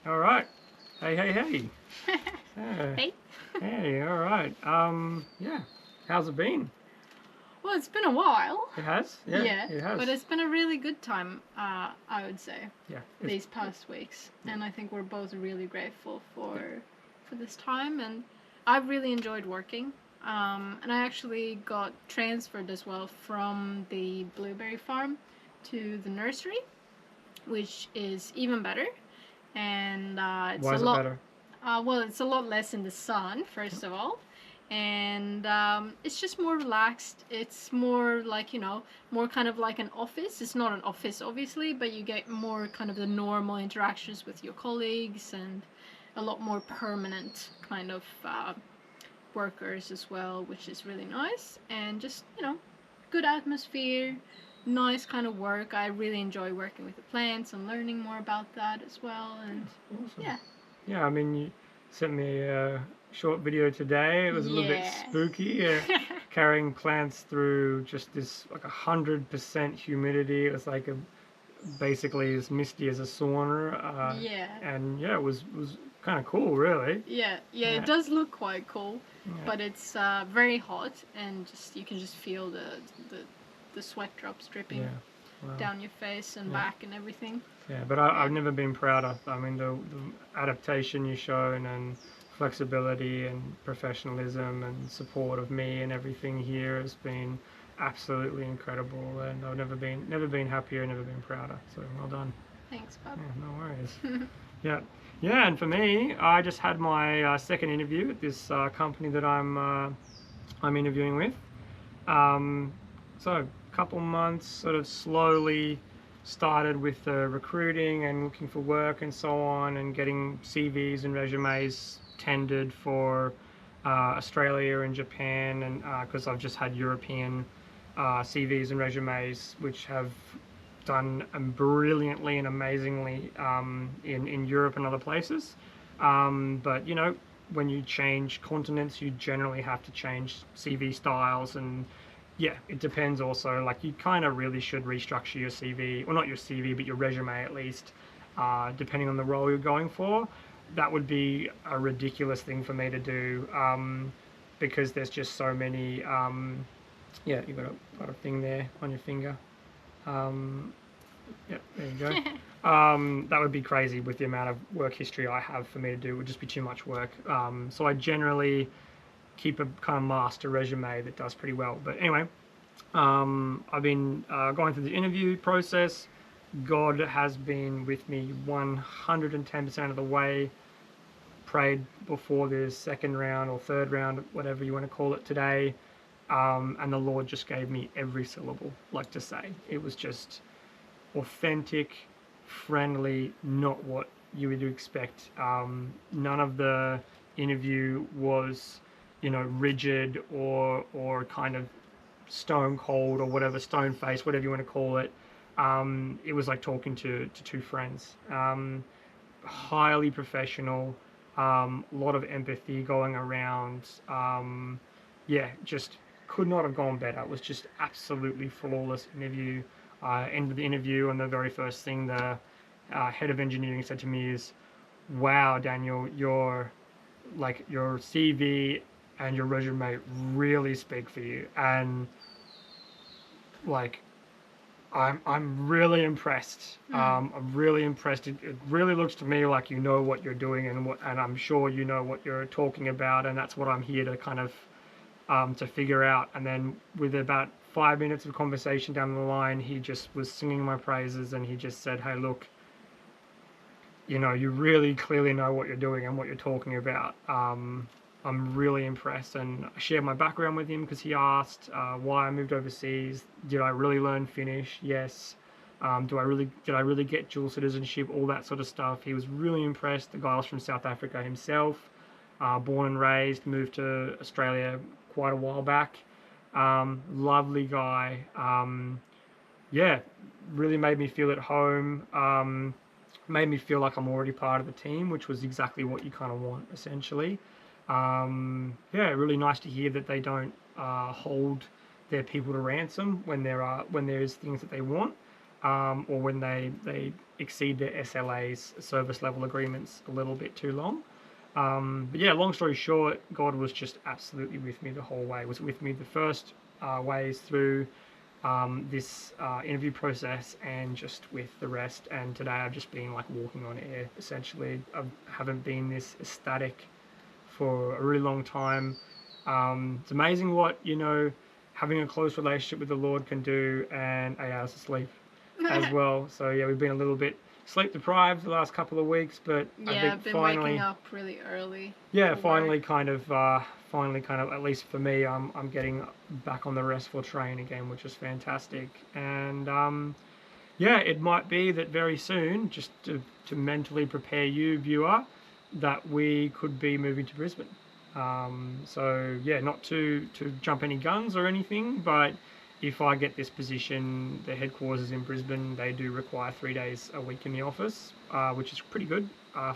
All right. Hey, hey, hey. Hey. Hey, all right. Yeah. How's it been? Well, it's been a while. It has? Yeah, Yeah, it has. but it's been a really good time, I would say, Yeah. these past weeks. Yeah. And I think we're both really grateful for this time. And I've really enjoyed working. And I actually got transferred as well from the blueberry farm to the nursery, which is even better. And it's Why a is it lot. better? Well, it's a lot less in the sun, first of all, and it's just more relaxed. It's more like more kind of like an office. It's not an office, obviously, but you get more kind of the normal interactions with your colleagues and a lot more permanent kind of workers as well, which is really nice. And just good atmosphere, nice kind of work. I really enjoy working with the plants and learning more about that as well. And Awesome. yeah. Yeah, I mean, you sent me a short video today. It was a little bit Yeah. spooky, carrying plants through just this like 100% humidity. It was like basically as misty as a sauna. Yeah. And yeah, it was kind of cool, really. Yeah, it Yeah. does look quite cool, Yeah. but it's very hot, and just you can just feel the, the sweat drops dripping Yeah. Wow. down your face and Yeah. back and everything. Yeah, but Yeah. I've never been prouder. I mean, the adaptation you've shown and flexibility and professionalism and support of me and everything here has been absolutely incredible. And I've never been happier, never been prouder. So well done. Thanks, Bob. Yeah, no worries. Yeah, yeah. And for me, I just had my second interview at this company that I'm interviewing with. Um, so a couple months, sort of slowly started with the recruiting and looking for work and so on, and getting CVs and resumes tendered for Australia and Japan, and because I've just had European CVs and resumes which have done brilliantly and amazingly in Europe and other places. But when you change continents, you generally have to change CV styles, and yeah, it depends also. Like you kind of really should restructure your CV, or not your CV, but your resume at least, depending on the role you're going for. That would be a ridiculous thing for me to do because there's just so many. Yeah, you've got a thing there on your finger. Um, yeah, there you go. That would be crazy with the amount of work history I have for me to do. It would just be too much work. So I generally keep a kind of master resume that does pretty well. But anyway, I've been going through the interview process. God has been with me 110% of the way. Prayed before the second round or third round, whatever you want to call it today. And the Lord just gave me every syllable, like to say. It was just authentic, friendly, not what you would expect. None of the interview was, rigid or kind of stone cold or whatever, stone face, whatever you want to call it. It was like talking to two friends. Highly professional, a lot of empathy going around. Yeah, just could not have gone better. It was just absolutely flawless interview. Ended the interview, and the very first thing the head of engineering said to me is, "Wow, Daniel, your CV and your resume really speak for you." And like I'm really impressed. I'm really impressed. It really looks to me like you know what you're doing, and I'm sure you know what you're talking about, and that's what I'm here to kind of to figure out. And then with about 5 minutes of conversation down the line, he just was singing my praises, and he just said, "Hey, look, you really clearly know what you're doing and what you're talking about." I'm really impressed, and I shared my background with him because he asked why I moved overseas. Did I really learn Finnish? Yes. Did I really get dual citizenship? All that sort of stuff. He was really impressed. The guy was from South Africa himself, born and raised, moved to Australia quite a while back. Lovely guy. Yeah, really made me feel at home. Made me feel like I'm already part of the team, which was exactly what you kind of want, essentially. Yeah, really nice to hear that they don't hold their people to ransom when there is things that they want. or when they exceed their SLAs, service level agreements, a little bit too long. But yeah, long story short, God was just absolutely with me the whole way. Was with me the first ways through this interview process, and just with the rest. And today I've just been like walking on air, essentially. I haven't been this ecstatic for a really long time. It's amazing what, having a close relationship with the Lord can do, and 8 hours of sleep as well. So yeah, we've been a little bit sleep deprived the last couple of weeks, but I Yeah, think I've been finally, waking up really early. yeah, for finally, work. finally, kind of, at least for me, I'm getting back on the restful train again, which is fantastic. And yeah, it might be that very soon, just to mentally prepare you, viewer, that we could be moving to Brisbane. So yeah, not to jump any guns or anything, but if I get this position, the headquarters is in Brisbane. They do require 3 days a week in the office, which is pretty good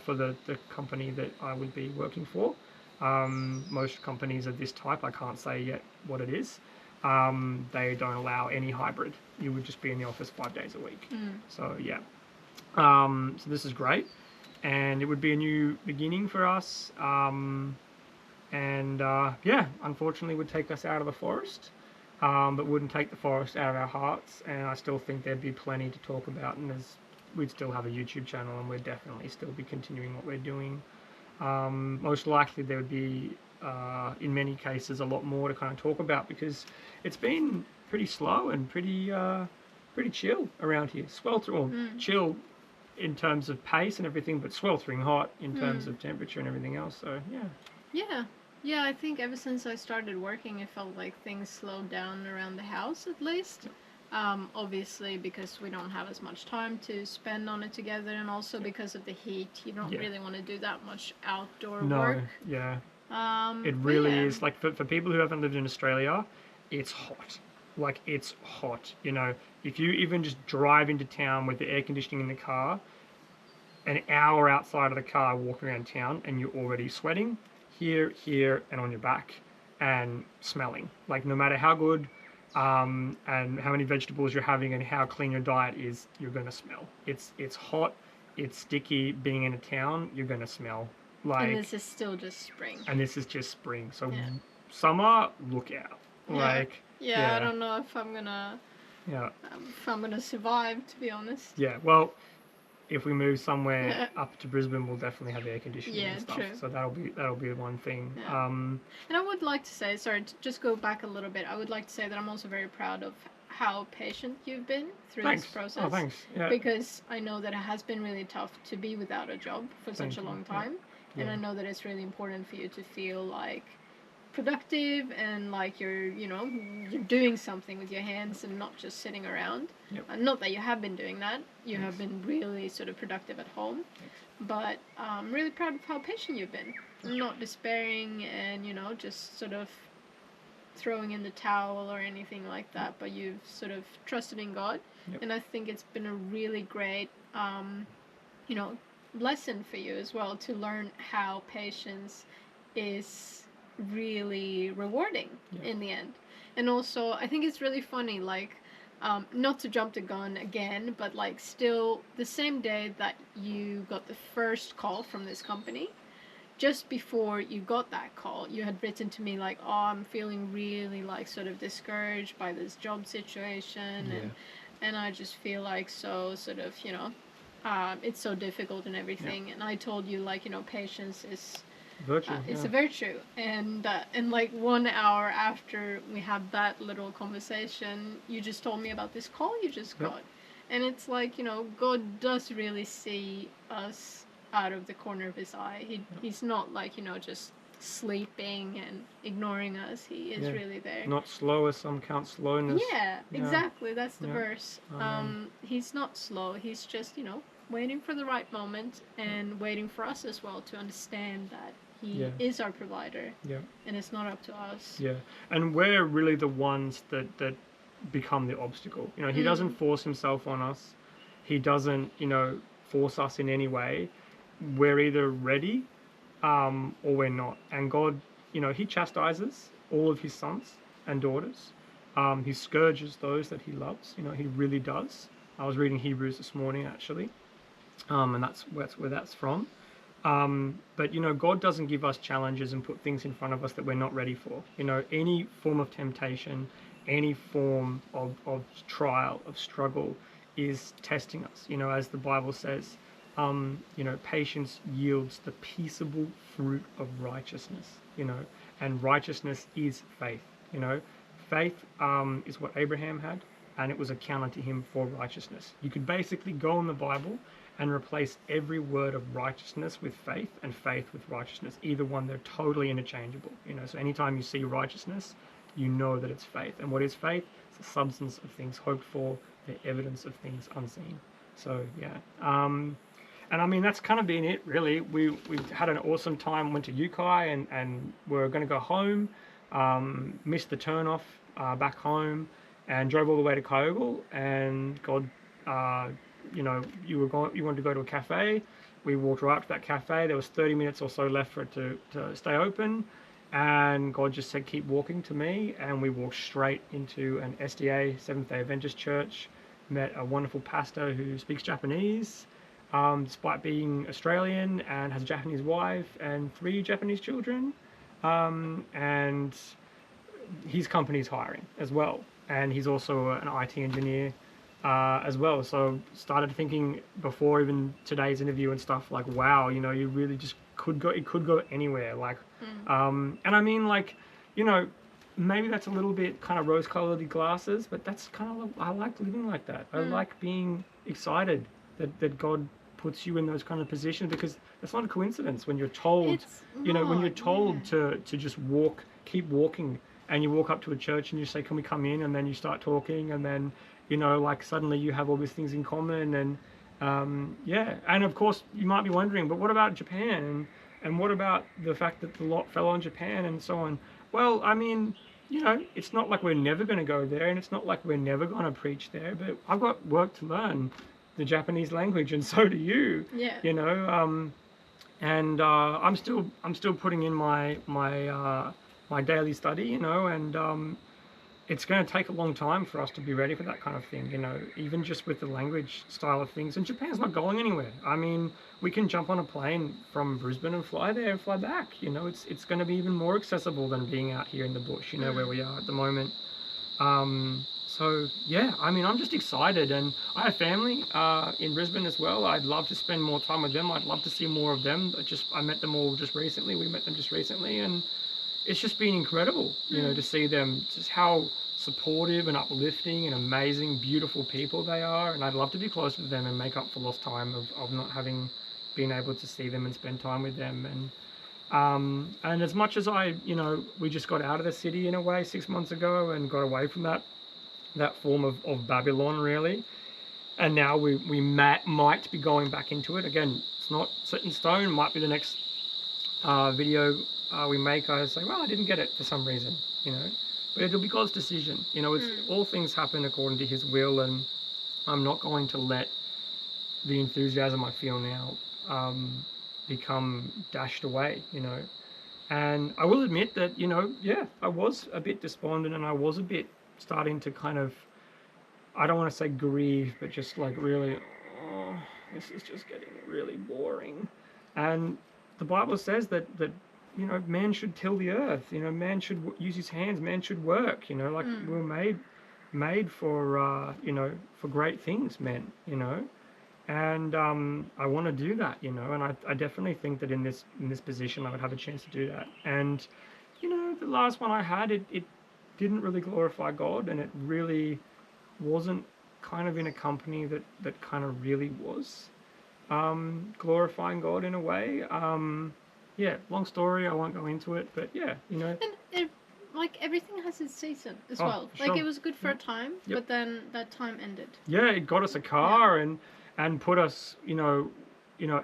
for the company that I would be working for. Most companies of this type, I can't say yet what it is. They don't allow any hybrid. You would just be in the office 5 days a week. So yeah, so this is great, and it would be a new beginning for us. And yeah, unfortunately, would take us out of the forest, but wouldn't take the forest out of our hearts. And I still think there'd be plenty to talk about, and we'd still have a YouTube channel, and we'd definitely still be continuing what we're doing. Most likely, there would be, in many cases, a lot more to kind of talk about, because it's been pretty slow and pretty chill around here. Chill in terms of pace and everything, but sweltering hot in terms of temperature and everything else. So yeah. Yeah. Yeah, I think ever since I started working, it felt like things slowed down around the house at least. Obviously, because we don't have as much time to spend on it together, and also because of the heat, you don't Yeah. really want to do that much outdoor No, work. yeah. It But really yeah. is. Like, for people who haven't lived in Australia, it's hot. Like, it's hot. If you even just drive into town with the air conditioning in the car, an hour outside of the car, walking around town, and you're already sweating here, and on your back, and smelling. Like, no matter how good and how many vegetables you're having and how clean your diet is, you're gonna smell. It's hot, it's sticky. Being in a town, you're gonna smell. Like, And this is still just spring. and this is just spring. So Yeah. summer, look out. Yeah. Like, Yeah, I don't know if I'm gonna yeah, survive, to be honest. yeah. Well, if we move somewhere up to Brisbane, we'll definitely have air conditioning Yeah, and stuff. true. So that'll be one thing. Yeah. And I would like to say, sorry, to just go back a little bit, I would like to say that I'm also very proud of how patient you've been through Thanks. this process. Oh, thanks. Yeah. Because I know that it has been really tough to be without a job for such a you. long time. And Yeah. I know that it's really important for you to feel like productive and like you're doing something with your hands and not just sitting around. Yep. Not that you have been doing that. You Thanks. have been really sort of productive at home. Thanks. But I'm really proud of how patient you've been. Not despairing and, just sort of throwing in the towel or anything like that, but you've sort of trusted in God. Yep. And I think it's been a really great, lesson for you as well, to learn how patience is really rewarding in the end. And also, I think it's really funny, like, not to jump the gun again, but like still the same day that you got the first call from this company, just before you got that call, you had written to me like, oh, I'm feeling really like sort of discouraged by this job situation. And I just feel like so sort of, it's so difficult and everything. And I told you, like, patience is Virtue. it's a virtue. And like 1 hour after we had that little conversation, you just told me about this call you just got. And it's like, God does really see us out of the corner of his eye. He's not like, just sleeping and ignoring us. He is really there. Not slow as some count slowness. Yeah, exactly. That's the Yeah. verse. He's not slow. He's just, waiting for the right moment and waiting for us as well to understand that he is our provider. Yeah. And it's not up to us. Yeah. And we're really the ones that become the obstacle. He doesn't force himself on us. He doesn't, force us in any way. We're either ready or we're not. And God, he chastises all of his sons and daughters. He scourges those that he loves. He really does. I was reading Hebrews this morning actually, and that's where that's from. But you know, God doesn't give us challenges and put things in front of us that we're not ready for. You know, any form of temptation, any form of trial, of struggle is testing us. You know, as the Bible says, you know, patience yields the peaceable fruit of righteousness. You know, and righteousness is faith. You know, faith is what Abraham had, and it was accounted to him for righteousness. You could basically go in the Bible and replace every word of righteousness with faith and faith with righteousness. Either one, they're totally interchangeable. You know, so anytime you see righteousness, you know that it's faith. And what is faith? It's the substance of things hoped for, the evidence of things unseen. So yeah, and I mean that's kind of been it really. We had an awesome time. Went to Yukai and we're going to go home. Missed the turn off back home and drove all the way to Kyogle. And God, you know, you wanted to go to a cafe. We walked right up to that cafe. There was 30 minutes or so left for it to stay open. And God just said, keep walking to me. And we walked straight into an SDA, Seventh-day Adventist church. Met a wonderful pastor who speaks Japanese, despite being Australian, and has a Japanese wife and 3 Japanese children. And his company's hiring as well. And he's also an IT engineer as well. So started thinking before even today's interview and stuff like, wow, you know, you really just it could go anywhere. Like, and I mean, like, you know, maybe that's a little bit kind of rose-colored glasses, but that's kind of, I like living like that. I like being excited that God puts you in those kind of positions, because that's not a coincidence when you're told, you know, when you're told to just keep walking, and you walk up to a church and you say, can we come in? And then you start talking, and then, you know, like suddenly you have all these things in common. And yeah, and of course you might be wondering, but what about Japan? And what about the fact that the lot fell on Japan and so on? Well, I mean, you know, it's not like we're never going to go there, and it's not like we're never going to preach there, but I've got work to learn the Japanese language, and so do you. Yeah. You know, and I'm still putting in my daily study, you know, and it's going to take a long time for us to be ready for that kind of thing, you know, even just with the language style of things. And Japan's not going anywhere. I mean, we can jump on a plane from Brisbane and fly there and fly back. You know, it's going to be even more accessible than being out here in the bush, you know, where we are at the moment. So yeah, I mean, I'm just excited, and I have family in Brisbane as well. I'd love to spend more time with them. I'd love to see more of them. I met them all just recently. We met them just recently, and it's just been incredible, you know, to see them, just how supportive and uplifting and amazing, beautiful people they are. And I'd love to be close to them and make up for lost time of not having been able to see them and spend time with them. And as much as you know, we just got out of the city in a way 6 months ago and got away from that form of Babylon, really. And now we might be going back into it. Again, it's not set in stone. It might be the next video we make. I say, well, I didn't get it for some reason, you know. But it'll be God's decision. You know, it's all things happen according to His will, and I'm not going to let the enthusiasm I feel now become dashed away, you know. And I will admit that, you know, yeah, I was a bit despondent, and I was a bit starting to kind of, I don't want to say grieve, but just like really, oh, this is just getting really boring. And the Bible says that you know, man should till the earth. You know, man should use his hands. Man should work. You know, like we're made for you know, for great things, men. You know, and I want to do that. You know, and I definitely think that in this position I would have a chance to do that. And you know, the last one I had, it didn't really glorify God, and it really wasn't kind of in a company that kind of really was glorifying God in a way. Yeah, long story, I won't go into it, but yeah, you know. And like everything has its season as well. Sure. Like it was good for a time, but then that time ended. Yeah, it got us a car and put us, you know,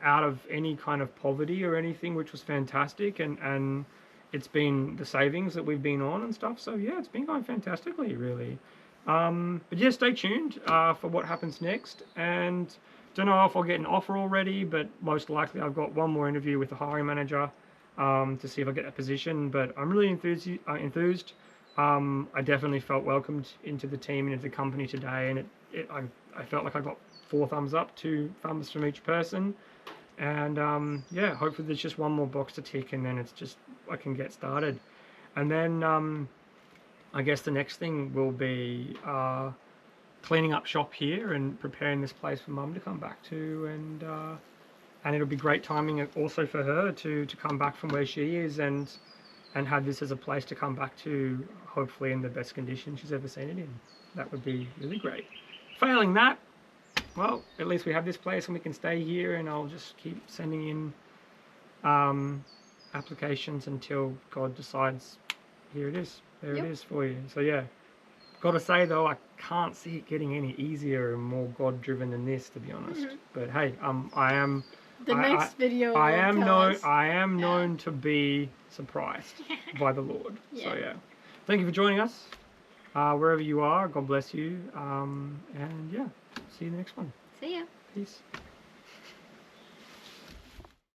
out of any kind of poverty or anything, which was fantastic, and it's been the savings that we've been on and stuff. So yeah, it's been going fantastically, really. But yeah, stay tuned for what happens next, and don't know if I'll get an offer already, but most likely I've got one more interview with the hiring manager to see if I get a position. But I'm really enthused. I definitely felt welcomed into the team and into the company today, and I felt like I got 4 thumbs up, 2 thumbs from each person. And yeah, hopefully there's just one more box to tick, and then it's just I can get started. And then I guess the next thing will be cleaning up shop here and preparing this place for Mum to come back to, and it'll be great timing also for her to come back from where she is and have this as a place to come back to, hopefully in the best condition she's ever seen it in. That would be really great. Failing that, well, at least we have this place and we can stay here, and I'll just keep sending in applications until God decides, here it is, there it is for you. So yeah, got to say though, I can't see it getting any easier and more God-driven than this, to be honest. But hey, I am. The next video. I am known. us. I am known to be surprised by the Lord. So yeah, thank you for joining us. Wherever you are, God bless you. And yeah, see you in the next one. See ya. Peace.